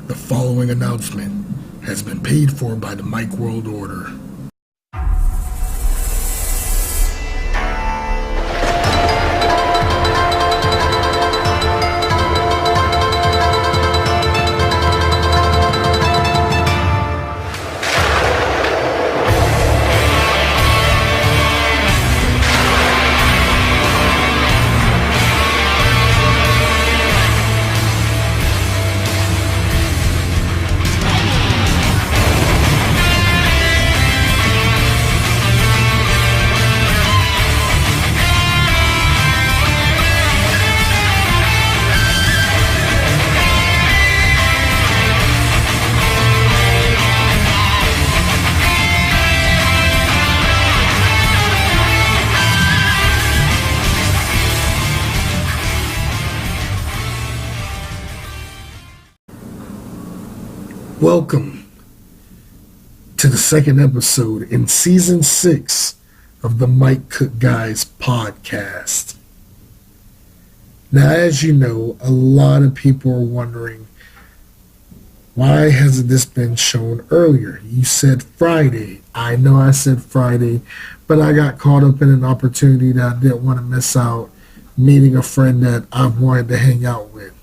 The following announcement has been paid for by the Mike World Order. Welcome to the second episode in Season 6 of the Mike Cook Guys podcast. Now, as you know, a lot of people are wondering, why hasn't this been shown earlier? You said Friday. I know I said Friday, but I got caught up in an opportunity that I didn't want to miss out, meeting a friend that I've wanted to hang out with.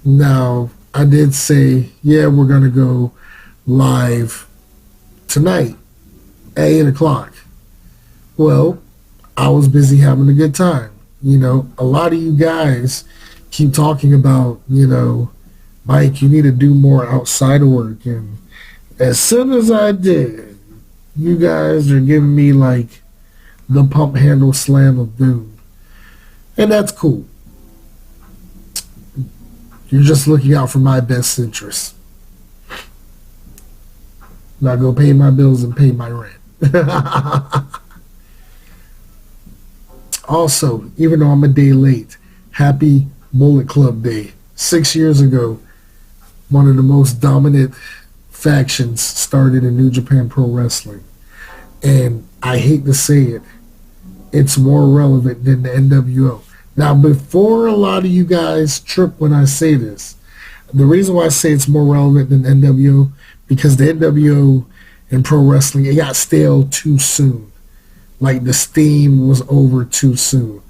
Now, I did say, yeah, we're going to go live tonight at 8 o'clock. Well, I was busy having a good time. You know, a lot of you guys keep talking about, Mike, you need to do more outside of work. And as soon as I did, you guys are giving me like the pump handle slam of doom. And that's cool. You're just looking out for my best interest. Now go pay my bills and pay my rent. Also, even though I'm a day late, happy Bullet Club Day. 6 years ago, one of the most dominant factions started in New Japan Pro Wrestling. And I hate to say it, it's more relevant than the NWO. Now, before a lot of you guys trip when I say this, the reason why I say it's more relevant than NWO, because the NWO in pro wrestling, it got stale too soon. Like, the steam was over too soon.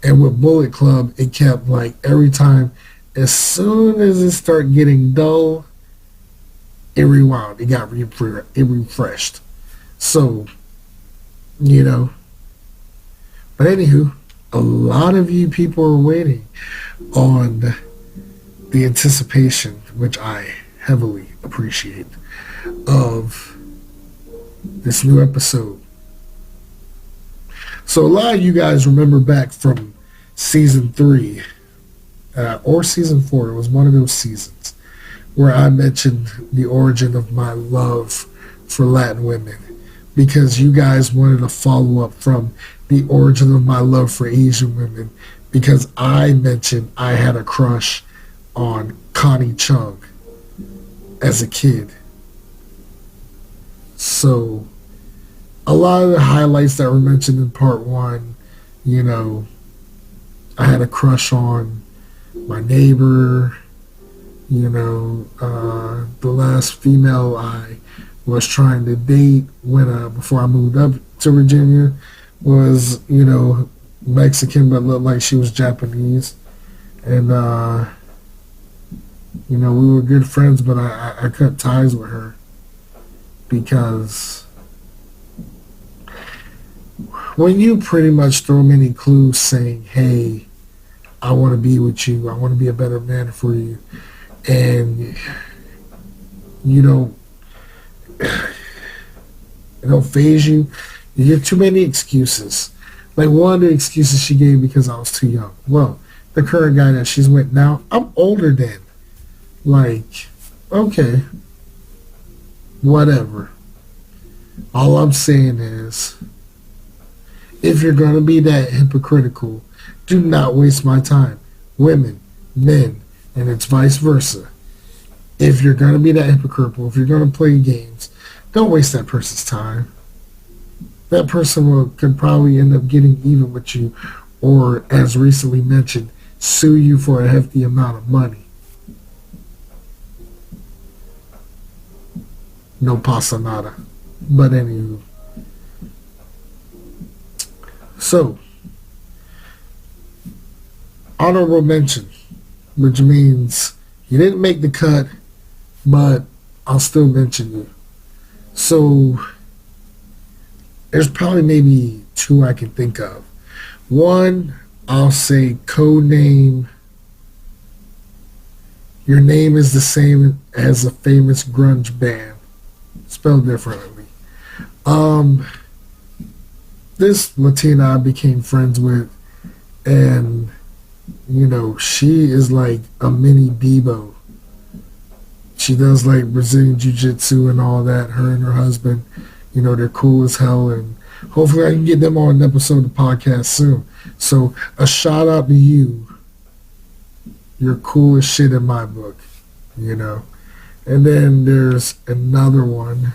And with Bullet Club, it kept, like, every time, as soon as it started getting dull, it rewound. It got refreshed. So, But anywho, a lot of you people are waiting on the anticipation, which I heavily appreciate, of this new episode. So a lot of you guys remember back from Season 3 or Season 4, it was one of those seasons, where I mentioned the origin of my love for Latin women, because you guys wanted a follow-up from the origin of my love for Asian women, because I mentioned I had a crush on Connie Chung as a kid. So a lot of the highlights that were mentioned in part 1, I had a crush on my neighbor, the last female I was trying to date before I moved up to Virginia was, Mexican, but looked like she was Japanese. And, we were good friends, but I cut ties with her because when you pretty much throw many clues saying, hey, I want to be with you, I want to be a better man for you, and it don't faze you, you give too many excuses. Like, one of the excuses she gave because I was too young. Well, the current guy that she's with now, I'm older than. Like, okay, whatever. All I'm saying is, if you're going to be that hypocritical, do not waste my time. Women, men, and it's vice versa. If you're going to be that hypocritical, if you're going to play games, don't waste that person's time. That person could probably end up getting even with you, or, as recently mentioned, sue you for a hefty amount of money. no pasa nada. But anywho, so honorable mention, which means you didn't make the cut, but I'll still mention you. So there's probably maybe two I can think of. One, I'll say code name. Your name is the same as a famous grunge band, spelled differently. This Latina I became friends with, and she is like a mini Bebo. She does like Brazilian Jiu-Jitsu and all that. Her and her husband, they're cool as hell, and hopefully I can get them on an episode of the podcast soon. So a shout out to you. You're cool as shit in my book, And then there's another one,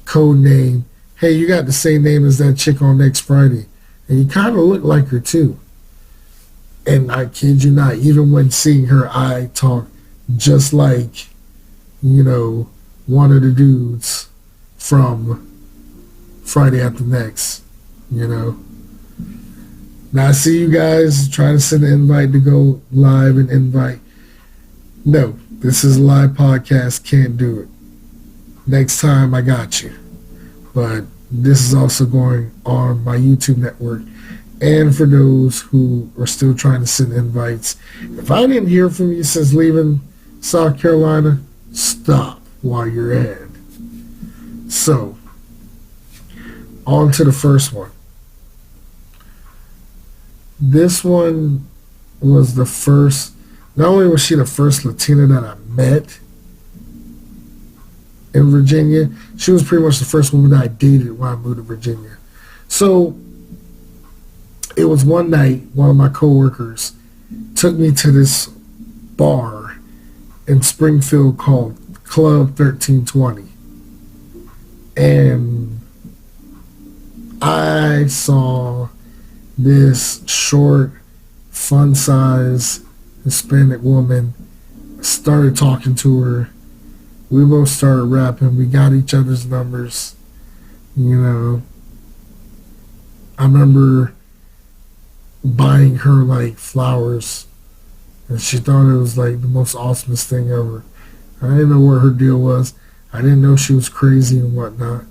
code name. Hey, you got the same name as that chick on Next Friday, and you kind of look like her too. And I kid you not, even when seeing her, I talk just like, one of the dudes from Friday After Next, Now I see you guys trying to send an invite to go live and invite. No, this is a live podcast, can't do it. Next time I got you. But this is also going on my YouTube network. And for those who are still trying to send invites, if I didn't hear from you since leaving South Carolina, stop while you're ahead. So, on to the first one. This one was the first, not only was she the first Latina that I met in Virginia, she was pretty much the first woman that I dated when I moved to Virginia. So, it was one night, one of my coworkers took me to this bar in Springfield called Club 1320. And I saw this short, fun-sized Hispanic woman, started talking to her. We both started rapping. We got each other's numbers. I remember buying her like flowers, and she thought it was like the most awesomest thing ever. I didn't know what her deal was. I didn't know she was crazy and whatnot.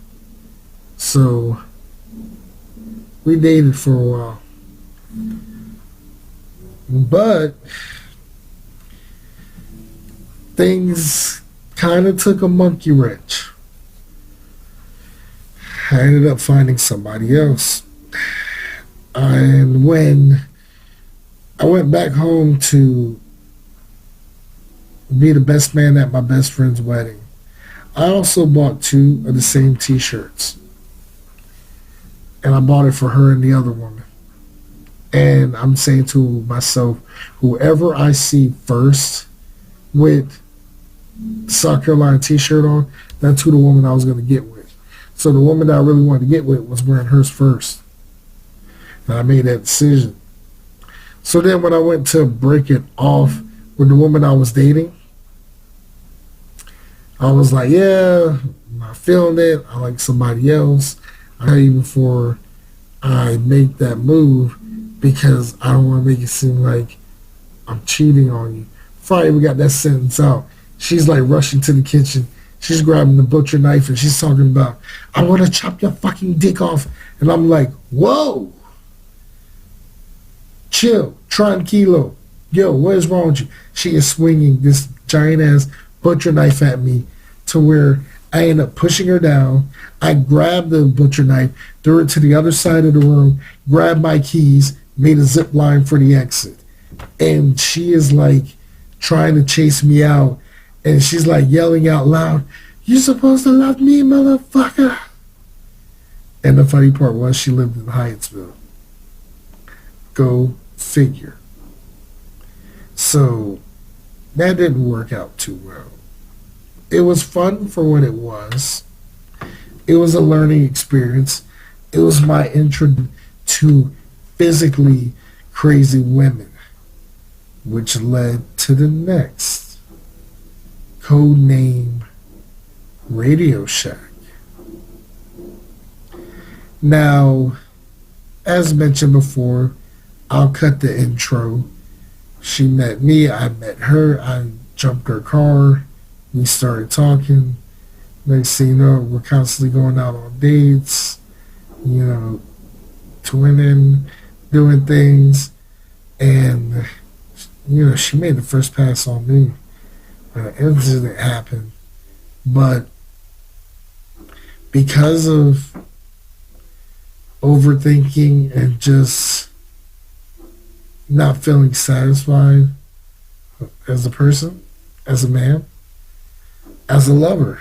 So we dated for a while. But things kind of took a monkey wrench. I ended up finding somebody else. And when I went back home to be the best man at my best friend's wedding, I also bought 2 of the same t-shirts. And I bought it for her and the other woman. And I'm saying to myself, whoever I see first with the South Carolina t-shirt on, that's who the woman I was going to get with. So the woman that I really wanted to get with was wearing hers first. And I made that decision. So then when I went to break it off with the woman I was dating, I was like, yeah, I'm not feeling it. I like somebody else. I tell you before I make that move, because I don't want to make it seem like I'm cheating on you. Before I even got that sentence out, she's like rushing to the kitchen. She's grabbing the butcher knife and she's talking about, I want to chop your fucking dick off. And I'm like, whoa. Chill. Tranquilo. Yo, what is wrong with you? She is swinging this giant ass butcher knife at me to where I end up pushing her down. I grabbed the butcher knife, threw it to the other side of the room, grabbed my keys, made a zip line for the exit. And she is like trying to chase me out. And she's like yelling out loud, "You're supposed to love me, motherfucker." And the funny part was she lived in Hyattsville. Go figure. So that didn't work out too well. It was fun for what it was. It was a learning experience. It was my intro to physically crazy women, which led to the next. Code name Radio Shack. Now, as mentioned before, I'll cut the intro. She met me, I met her, I jumped her car, we started talking. Next thing you know, we're constantly going out on dates, you know, twinning, doing things, and, you know, she made the first pass on me. An incident happened, but because of overthinking and just not feeling satisfied as a person, as a man, as a lover,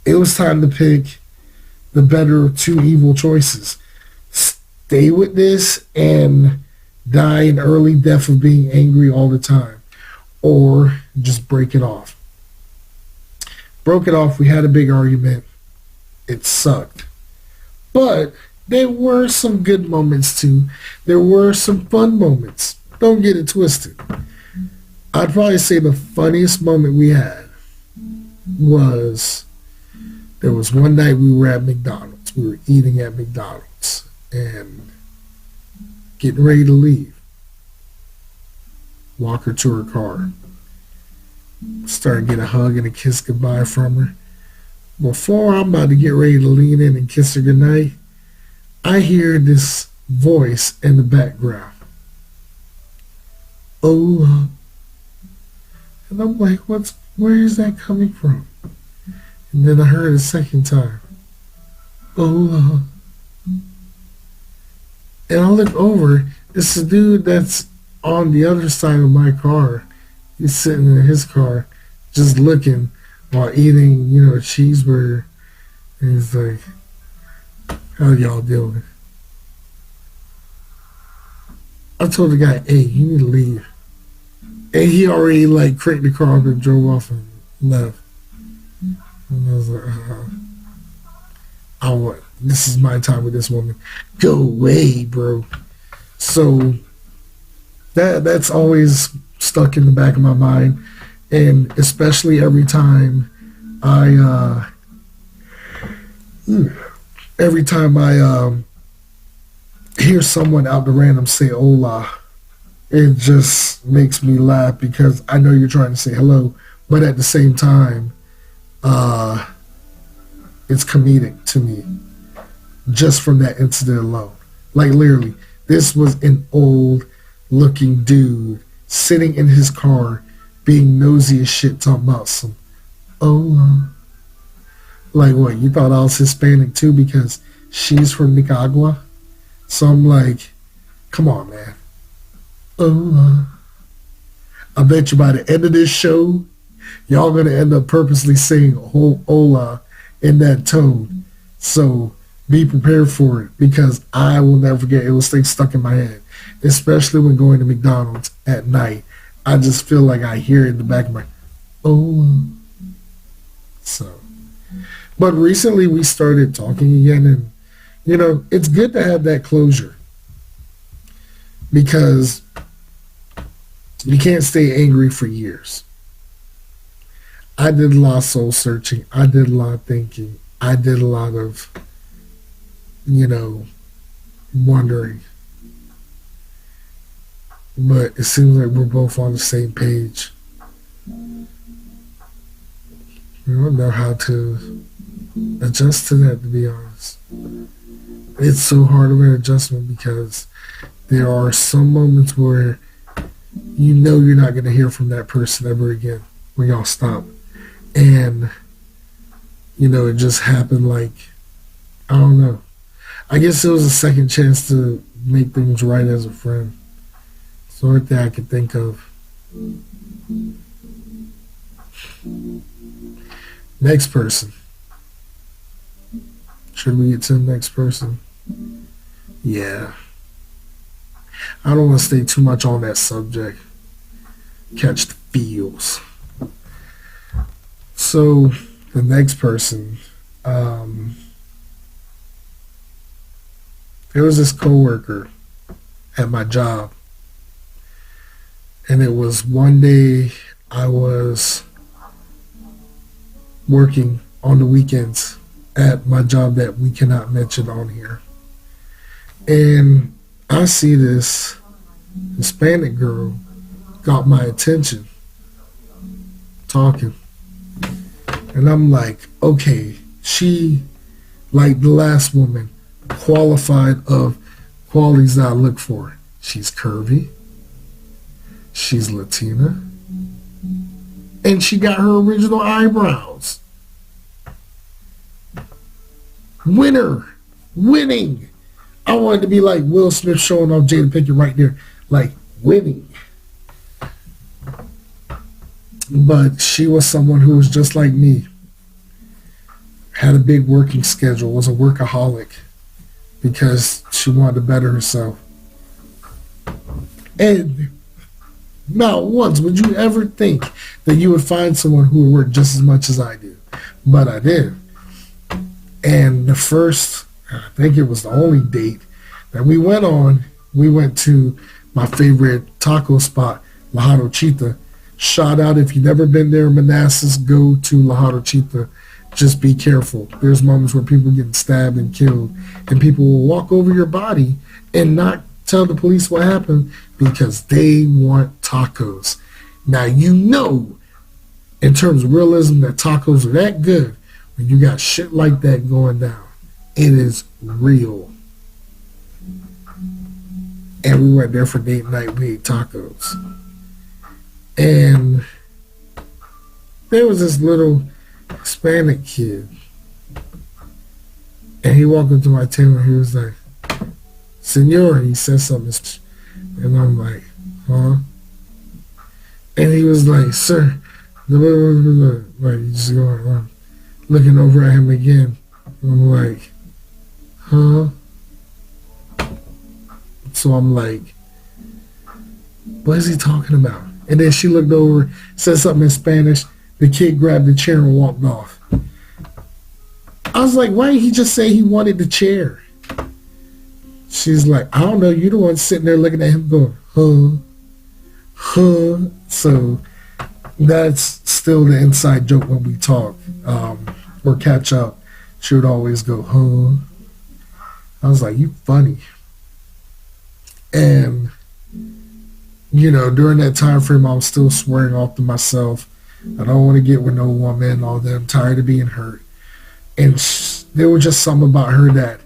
it was time to pick the better of two evil choices. Stay with this and die an early death of being angry all the time, or just break it off. Broke it off, we had a big argument. It sucked. But there were some good moments too. There were some fun moments. Don't get it twisted. I'd probably say the funniest moment we had was there was one night we were at McDonald's. We were eating at McDonald's and getting ready to leave. Walk her to her car. Start getting a hug and a kiss goodbye from her. Before I'm about to get ready to lean in and kiss her goodnight, I hear this voice in the background. Oh, and I'm like, where is that coming from? And then I heard it a second time. Oh, and I look over. It's the dude that's on the other side of my car. He's sitting in his car, just looking while eating, you know, a cheeseburger. And he's like, how y'all doing? I told the guy, hey, you need to leave. And he already, like, cranked the car up and drove off and left. And I was like, this is my time with this woman. Go away, bro. So that's always stuck in the back of my mind. And especially every time I hear someone out the random say hola, it just makes me laugh because I know you're trying to say hello, but at the same time, it's comedic to me just from that incident alone. Like literally, this was an old looking dude sitting in his car being nosy as shit talking about some hola. Like what, you thought I was Hispanic too because she's from Nicaragua? So I'm like, come on, man. Hola. I bet you by the end of this show, y'all gonna end up purposely saying hola in that tone. So be prepared for it because I will never forget. It will stay stuck in my head, especially when going to McDonald's at night. I just feel like I hear it in the back of my hola. So, but recently we started talking again, and you know, it's good to have that closure because you can't stay angry for years. I did a lot of soul searching. I did a lot of thinking. I did a lot of, you know, wondering. But it seems like we're both on the same page. We don't know how to adjust to that, to be honest. It's so hard of an adjustment because there are some moments where you know you're not going to hear from that person ever again when y'all stop. And, you know, it just happened like, I don't know. I guess it was a second chance to make things right as a friend. It's the only thing I could think of. Next person. Should we get to the next person? Yeah. I don't want to stay too much on that subject. Catch the feels. So, the next person, there was this coworker at my job, and it was one day I was working on the weekends at my job that we cannot mention on here. And I see this Hispanic girl got my attention talking. And I'm like, okay, she, like the last woman, qualified of qualities that I look for. She's curvy. She's Latina. And she got her original eyebrows. Winning. I wanted to be like Will Smith showing off Jada Pinkett right there. Like, winning. But she was someone who was just like me. Had a big working schedule, was a workaholic because she wanted to better herself. And not once would you ever think that you would find someone who would work just as much as I do. But I did. And the first, I think it was the only date that we went on, we went to my favorite taco spot, La Chita. Shout out, if you've never been there in Manassas, go to La Chita. Just be careful. There's moments where people get stabbed and killed, and people will walk over your body and not tell the police what happened because they want tacos. Now, you know, in terms of realism, that tacos are that good when you got shit like that going down. It is real. And we went there for date night. We ate tacos. And there was this little Hispanic kid. And he walked into my table and he was like, Senor, he said something. And I'm like, huh? And he was like, sir, like, he's just going on. Looking over at him again. I'm like, huh? So I'm like, what is he talking about? And then she looked over, said something in Spanish. The kid grabbed the chair and walked off. I was like, why didn't he just say he wanted the chair? She's like, I don't know. You're the one sitting there looking at him going, huh. So that's still the inside joke when we talk or catch up. She would always go, huh. I was like, you funny. And, you know, during that time frame, I was still swearing off to myself. I don't want to get with no woman, all that. I'm tired of being hurt. And there was just something about her that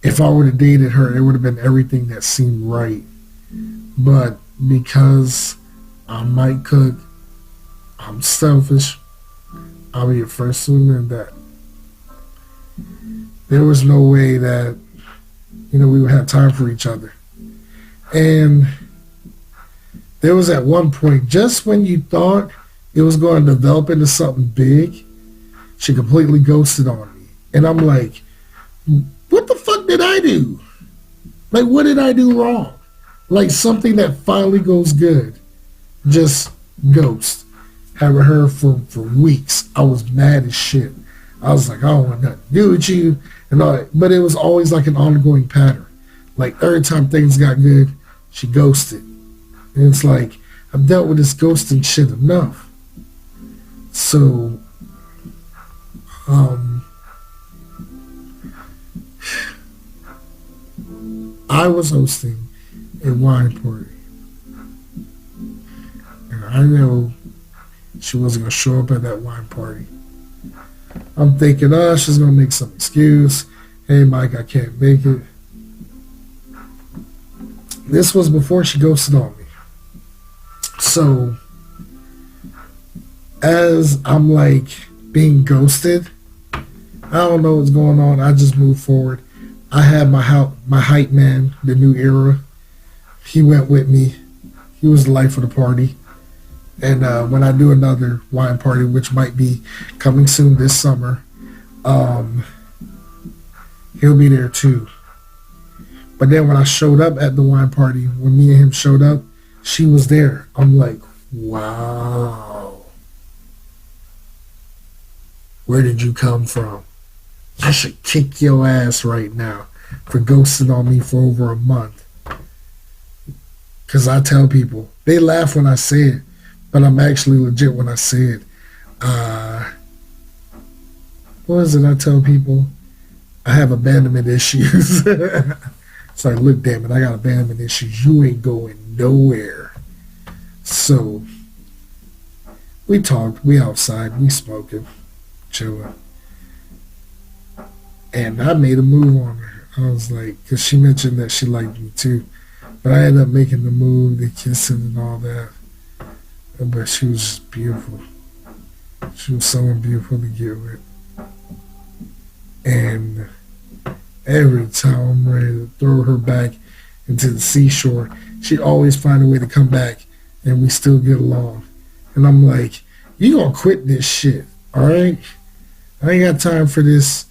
if I would have dated her, it would have been everything that seemed right. But because I might cook, I'm selfish, I'll be the first to admit that. There was no way that, you know, we would have time for each other. And there was at one point, just when you thought it was going to develop into something big, she completely ghosted on me. And I'm like, what the fuck did I do? Like, what did I do wrong? Like, something that finally goes good, just ghost. Haven't heard for weeks. I was mad as shit. I was like, I don't want nothing to do with you. And all that. But it was always like an ongoing pattern. Like, every time things got good, she ghosted. And it's like, I've dealt with this ghosting shit enough. So, I was hosting a wine party. And I know she wasn't going to show up at that wine party. I'm thinking, she's going to make some excuse. Hey, Mike, I can't make it. This was before she ghosted on me. So, as I'm like being ghosted, I don't know what's going on. I just moved forward. I had my hype man, the new era. He went with me. He was the life of the party. And when I do another wine party, which might be coming soon this summer, he'll be there too. But then when I showed up at the wine party, when me and him showed up, she was there. I'm like, wow. Where did you come from? I should kick your ass right now for ghosting on me for over a month. Because I tell people, they laugh when I say it, but I'm actually legit when I say it. what is it I tell people? I have abandonment issues. It's like, look, damn it, I got abandonment issues. You ain't going nowhere. So we talked, we outside, we smoking, chilling. And I made a move on her. I was like, because she mentioned that she liked me too. But I ended up making the move, the kissing and all that. But she was just beautiful. She was someone beautiful to get with. And every time I'm ready to throw her back into the seashore, she'd always find a way to come back and we still get along. And I'm like, you gonna quit this shit, alright? I ain't got time for this,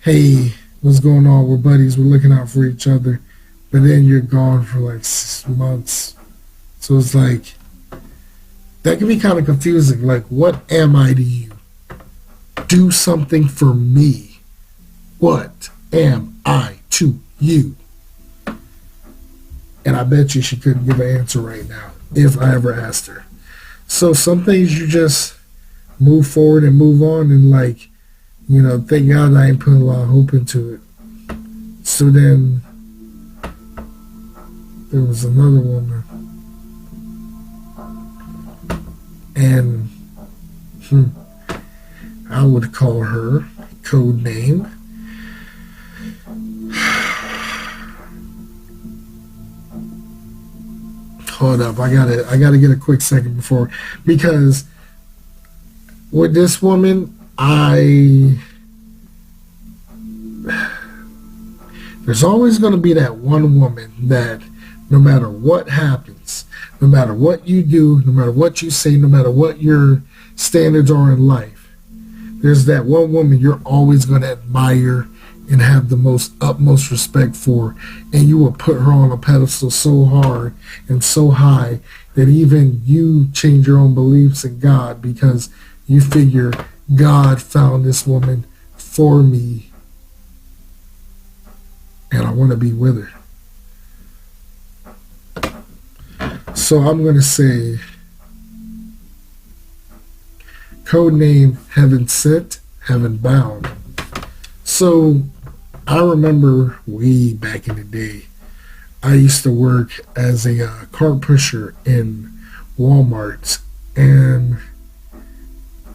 hey, what's going on? We're buddies, we're looking out for each other. But then you're gone for like 6 months. So it's like, that can be kind of confusing. Like, what am I to you? Do something for me. What am I to you? And I bet you she couldn't give an answer right now if I ever asked her. So some things you just move forward and move on and thank God I ain't putting a lot of hope into it. So then there was another woman. And I would call her code name. Hold up, I gotta get a quick second before, because with this woman, there's always going to be that one woman that no matter what happens, no matter what you do, no matter what you say, no matter what your standards are in life, there's that one woman you're always going to admire and have the utmost respect for, and you will put her on a pedestal so hard and so high that even you change your own beliefs in God because you figure God found this woman for me and I want to be with her. So I'm going to say code name Heaven Sent, Heaven Bound. So I remember way back in the day, I used to work as a cart pusher in Walmart, and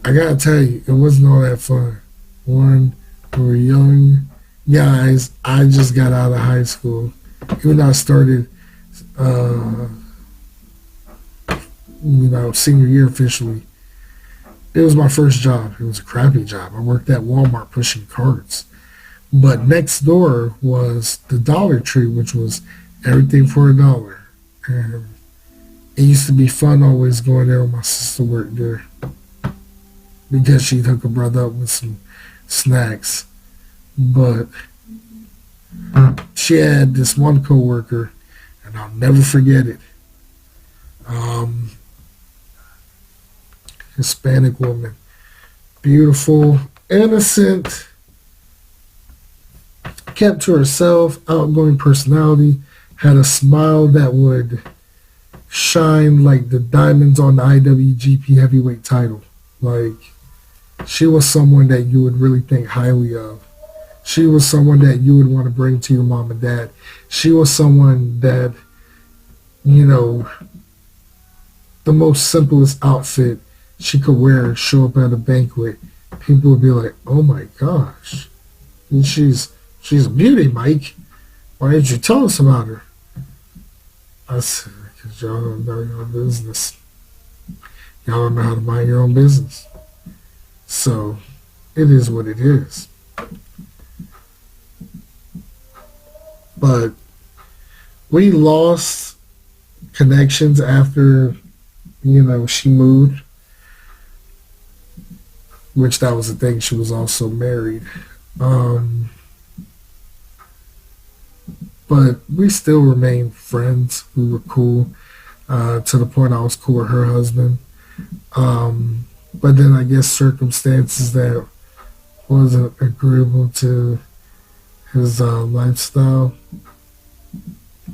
I gotta tell you, it wasn't all that fun. One, we were young guys. I just got out of high school. Even though I started, senior year officially, it was my first job. It was a crappy job. I worked at Walmart pushing carts. But next door was the Dollar Tree, which was everything for $1. And it used to be fun always going there when my sister worked there, because she'd hook a brother up with some snacks. But she had this one coworker, and I'll never forget it. Hispanic woman, beautiful, innocent, kept to herself, outgoing personality, had a smile that would shine like the diamonds on the IWGP heavyweight title. Like, she was someone that you would really think highly of. She was someone that you would want to bring to your mom and dad. She was someone that, the most simplest outfit she could wear and show up at a banquet, people would be like, oh my gosh, and she's a beauty, Mike. Why didn't you tell us about her? I said, because y'all don't know your own business. Y'all don't know how to mind your own business. So, it is what it is. But we lost connections after, she moved. Which that was the thing. She was also married. But we still remained friends. We were cool. To the point I was cool with her husband. But then I guess circumstances that wasn't agreeable to his lifestyle,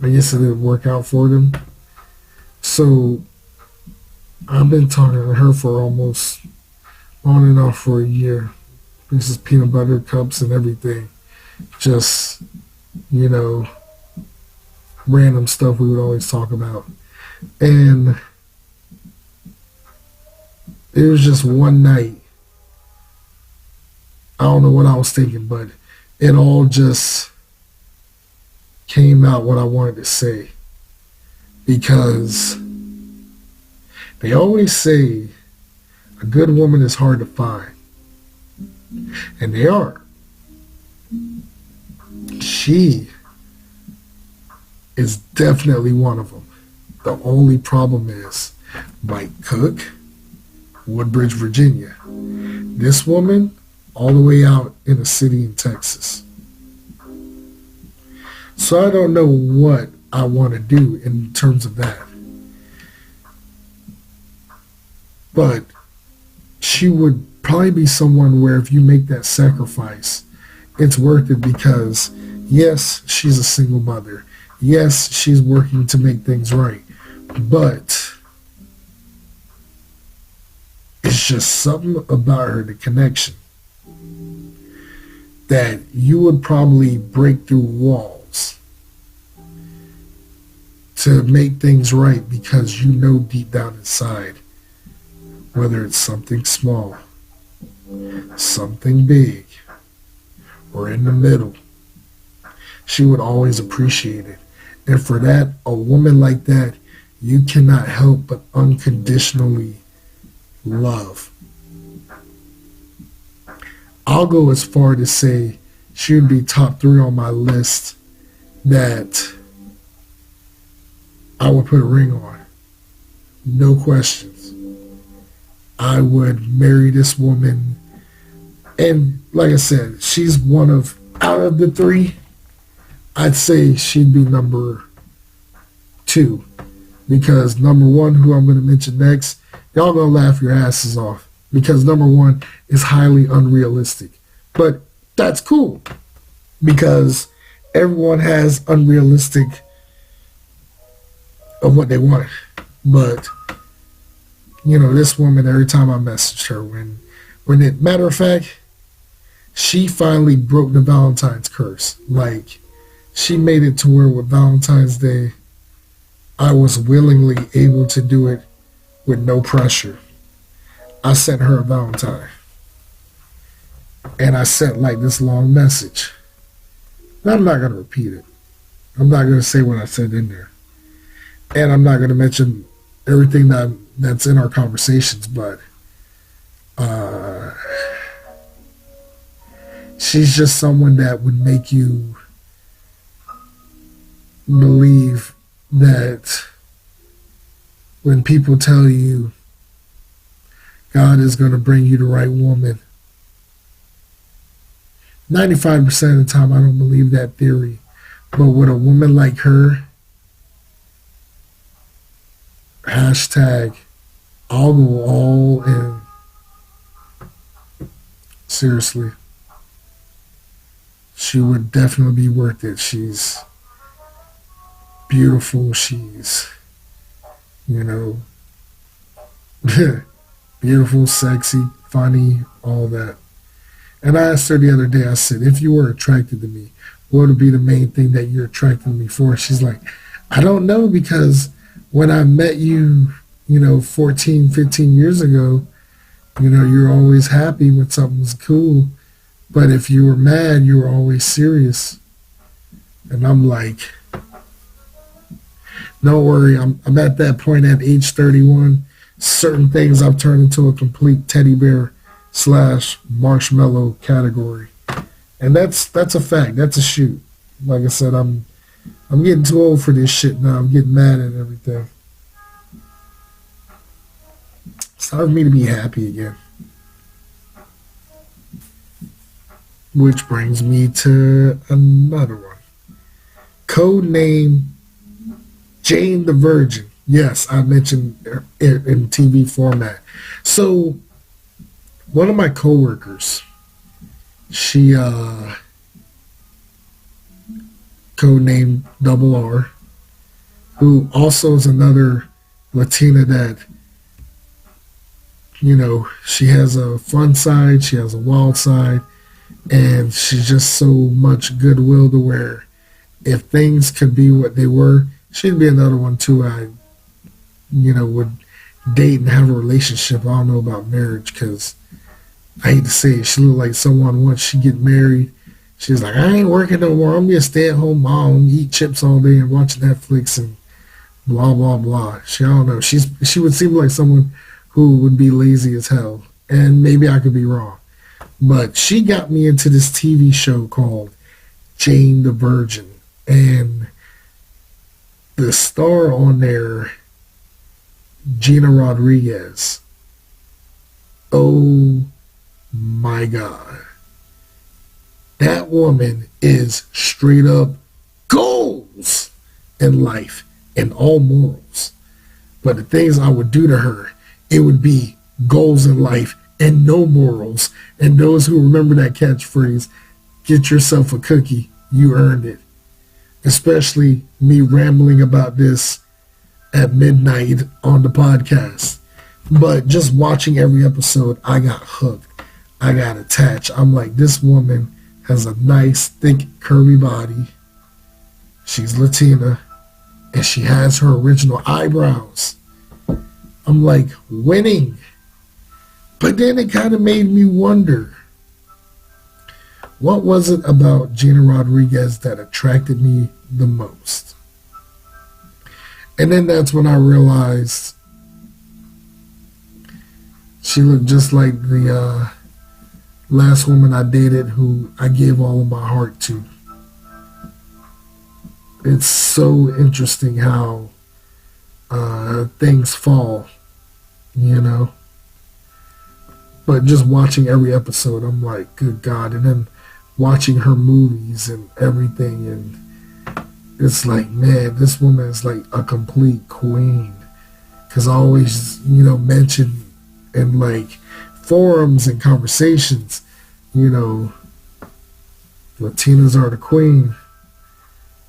I guess it didn't work out for them. So I've been talking to her for almost on and off for a year. Reese's peanut butter cups and everything. Just, you know, random stuff we would always talk about. And it was just one night. I don't know what I was thinking, but it all just came out what I wanted to say. Because they always say a good woman is hard to find. And they are. She is definitely one of them. The only problem is Mike Cook, Woodbridge, Virginia. This woman, all the way out in a city in Texas. So I don't know what I want to do in terms of that. But she would probably be someone where if you make that sacrifice, it's worth it because, yes, she's a single mother. Yes, she's working to make things right. But it's just something about her, the connection, that you would probably break through walls to make things right because you know deep down inside, whether it's something small, something big, or in the middle, she would always appreciate it. And for that, a woman like that, you cannot help but unconditionally love. I'll go as far to say she would be top 3 on my list that I would put a ring on. No questions. I would marry this woman. And like I said, she's one of, out of the 3, I'd say she'd be number 2. Because number 1, who I'm going to mention next, y'all going to laugh your asses off. Because number 1 is highly unrealistic. But that's cool. Because everyone has unrealistic of what they want. But, you know, this woman, every time I messaged her, when it, matter of fact, she finally broke the Valentine's curse. Like, she made it to where with Valentine's Day, I was willingly able to do it with no pressure. I sent her a Valentine. And I sent like this long message. Now, I'm not going to repeat it. I'm not going to say what I said in there. And I'm not going to mention everything that's in our conversations, but she's just someone that would make you believe that when people tell you God is going to bring you the right woman, 95% of the time I don't believe that theory. But with a woman like her, hashtag, I'll go all in. Seriously. She would definitely be worth it. She's beautiful. She's, you know, beautiful, sexy, funny, all that. And I asked her the other day, I said, if you were attracted to me, what would be the main thing that you're attracted to me for? She's like, I don't know, because when I met you, 14, 15 years ago, you're always happy when something's cool. But if you were mad, you were always serious. And I'm like, don't worry, I'm at that point at age 31. Certain things I've turned into a complete teddy bear / marshmallow category. And that's a fact. That's a shoot. Like I said, I'm getting too old for this shit now. I'm getting mad at everything. It's time for me to be happy again. Which brings me to another one. Code name Jane the Virgin. Yes, I mentioned it in TV format. So, one of my coworkers, she codenamed Double R, who also is another Latina that she has a fun side, she has a wild side, and she's just so much goodwill to where if things could be what they were, she'd be another one too. Would date and have a relationship. I don't know about marriage because I hate to say it. She looked like someone once she get married. She's like, I ain't working no more. I'm gonna stay at home mom, eat chips all day and watch Netflix and blah blah blah. I don't know. She would seem like someone who would be lazy as hell. And maybe I could be wrong. But she got me into this TV show called Jane the Virgin. And the star on there, Gina Rodriguez. Oh my God. That woman is straight up goals in life and all morals. But the things I would do to her, it would be goals in life and no morals. And those who remember that catchphrase, get yourself a cookie, you earned it. Especially me rambling about this at midnight on the podcast. But just watching every episode, I got hooked. I got attached. I'm like, this woman has a nice, thick, curvy body. She's Latina. And she has her original eyebrows. I'm like, winning. But then it kind of made me wonder, what was it about Gina Rodriguez that attracted me the most? And then that's when I realized she looked just like the last woman I dated who I gave all of my heart to. It's so interesting how things fall, But just watching every episode, I'm like, good God. And then watching her movies and everything, and it's like, man, this woman is like a complete queen. Because I always, mention in like forums and conversations, Latinas are the queen.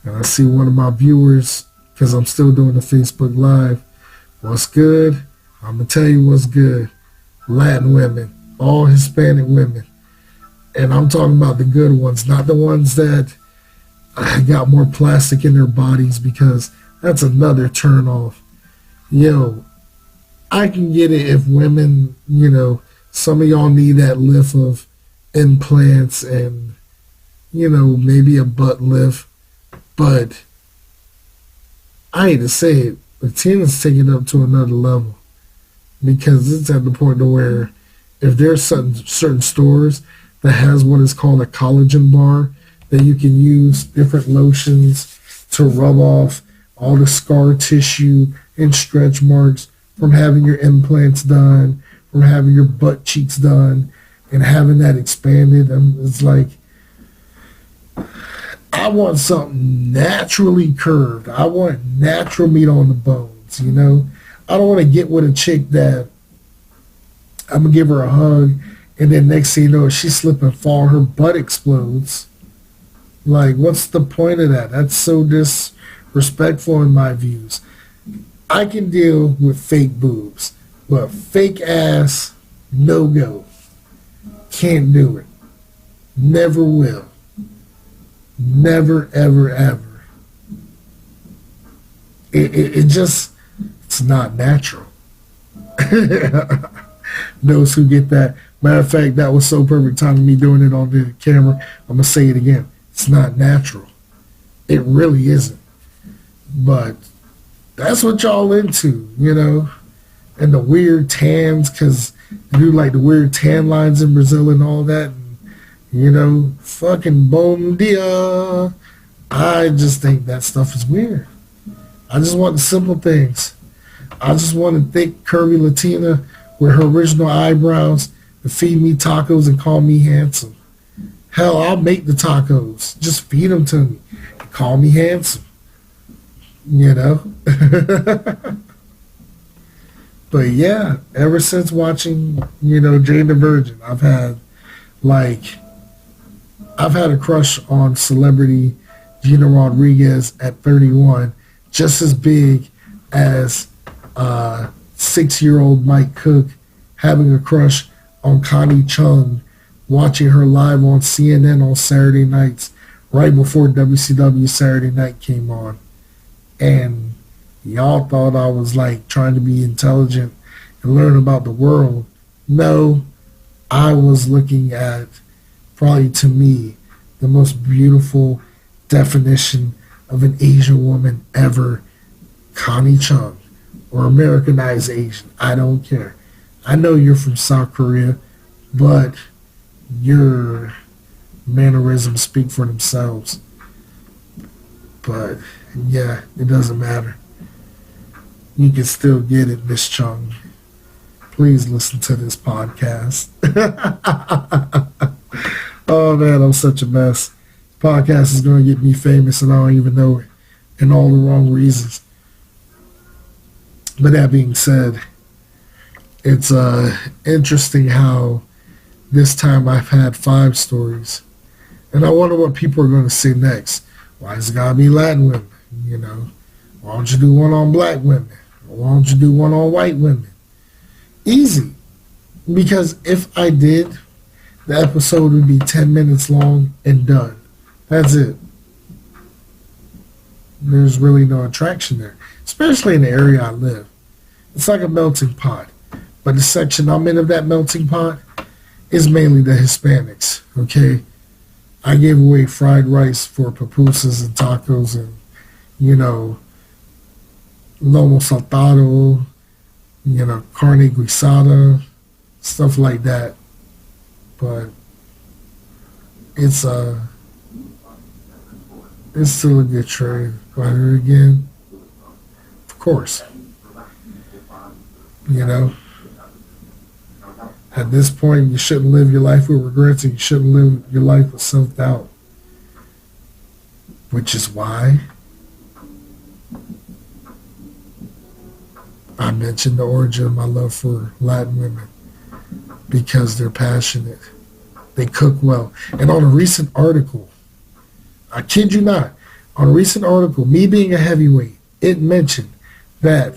And I see one of my viewers, because I'm still doing the Facebook Live, what's good? I'm going to tell you what's good. Latin women, all Hispanic women. And I'm talking about the good ones, not the ones that got more plastic in their bodies, because that's another turn off. I can get it if women, some of y'all need that lift of implants and, maybe a butt lift. But I hate to say it, Latina's taking it up to another level, because it's at the point to where if there's certain stores that has what is called a collagen bar that you can use different lotions to rub off all the scar tissue and stretch marks from having your implants done, from having your butt cheeks done, and having that expanded. It's like, I want something naturally curved. I want natural meat on the bones, I don't want to get with a chick that I'm going to give her a hug, and then next thing you know, she slip and fall, her butt explodes. Like, what's the point of that? That's so disrespectful in my views. I can deal with fake boobs, but fake ass, no go. Can't do it. Never will. Never, ever, ever. It's not natural. Those who get that. Matter of fact, that was so perfect timing me doing it on the camera. I'm going to say it again. It's not natural. It really isn't. But that's what y'all into, and the weird tans, because you do like the weird tan lines in Brazil and all that. Fucking bom dia. I just think that stuff is weird. I just want the simple things. I just want a thick, curvy Latina with her original eyebrows to feed me tacos and call me handsome. Hell, I'll make the tacos. Just feed them to me and call me handsome. But yeah, ever since watching, Jane the Virgin, I've had a crush on celebrity Gina Rodriguez at 31, just as big as 6-year-old Mike Cook having a crush on Connie Chung, watching her live on CNN on Saturday nights, right before WCW Saturday Night came on. And y'all thought I was like trying to be intelligent and learn about the world. No, I was looking at, probably to me, the most beautiful definition of an Asian woman ever, Connie Chung, or Americanized Asian. I don't care. I know you're from South Korea, but your mannerisms speak for themselves. But yeah, it doesn't matter. You can still get it, Miss Chung. Please listen to this podcast. Oh man, I'm such a mess. This podcast is going to get me famous and I don't even know it. And all the wrong reasons. But that being said, it's interesting how this time I've had 5 stories. And I wonder what people are going to say next. Why is it got to be Latin women? You know, why don't you do one on black women? Or why don't you do one on white women? Easy. Because if I did, the episode would be 10 minutes long and done. That's it. There's really no attraction there, especially in the area I live. It's like a melting pot. But the section I'm in of that melting pot is mainly the Hispanics, okay? I gave away fried rice for pupusas and tacos and, you know, lomo saltado, you know, carne guisada, stuff like that. But it's still a good trade. Buy it again? Of course. You know, at this point, you shouldn't live your life with regrets and you shouldn't live your life with self-doubt. Which is why I mentioned the origin of my love for Latin women. Because they're passionate. They cook well. And on a recent article, I kid you not, on a recent article, me being a heavyweight, it mentioned that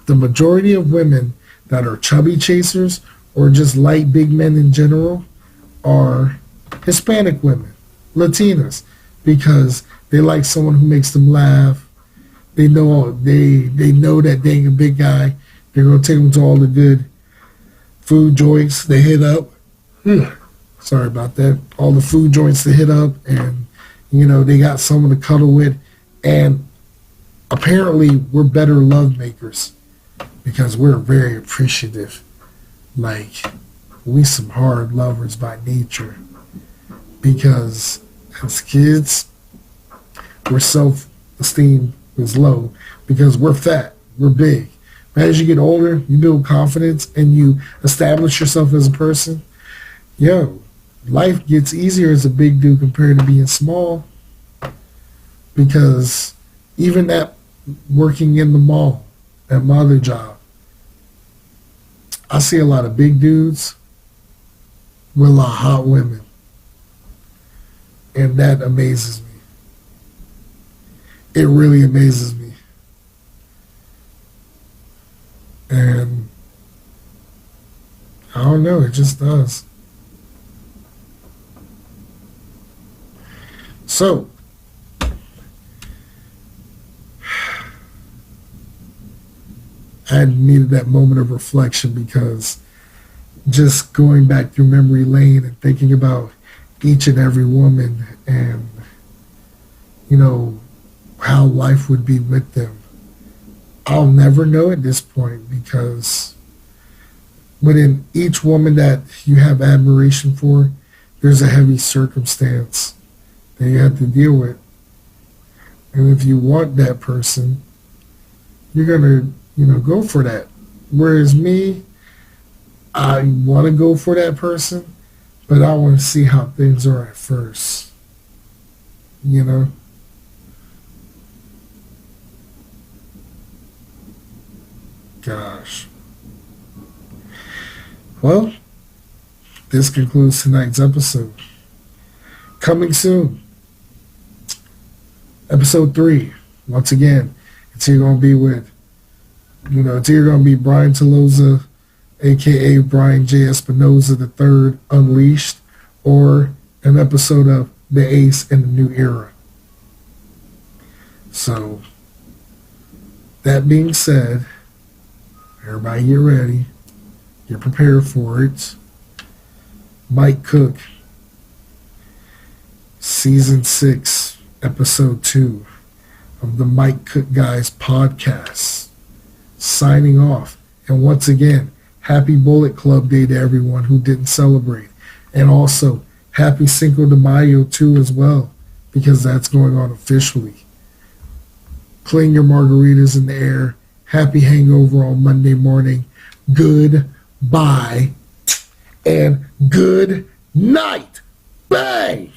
the majority of women that are chubby chasers or just light big men in general are Hispanic women, Latinas, because they like someone who makes them laugh. They know that they ain't a big guy. They're going to take them to all the good food joints they hit up. Sorry about that. All the food joints they hit up, and you know they got someone to cuddle with, and apparently we're better love makers because we're very appreciative. Like, we some hard lovers by nature because as kids our self-esteem is low because we're fat, we're big. As you get older, you build confidence and you establish yourself as a person. Yo, life gets easier as a big dude compared to being small. Because even at working in the mall, at my other job, I see a lot of big dudes with a lot of hot women. And that amazes me. It really amazes me. And I don't know, it just does. So, I needed that moment of reflection because just going back through memory lane and thinking about each and every woman and, you know, how life would be with them. I'll never know at this point because within each woman that you have admiration for, there's a heavy circumstance that you have to deal with. And if you want that person, you're going to, you know, go for that. Whereas me, I want to go for that person, but I want to see how things are at first. You know? Gosh. Well, this concludes tonight's episode. Coming soon. Episode 3. Once again, it's either going to be with, it's either going to be Brian Toloza, aka Brian J. Espinoza III Unleashed, or an episode of The Ace in the New Era. So, that being said, everybody get ready. Get prepared for it. Mike Cook, Season 6, Episode 2 of the Mike Cook Guys podcast. Signing off. And once again, happy Bullet Club Day to everyone who didn't celebrate. And also, happy Cinco de Mayo too as well, because that's going on officially. Clean your margaritas in the air. Happy hangover on Monday morning. Goodbye and good night. Bang!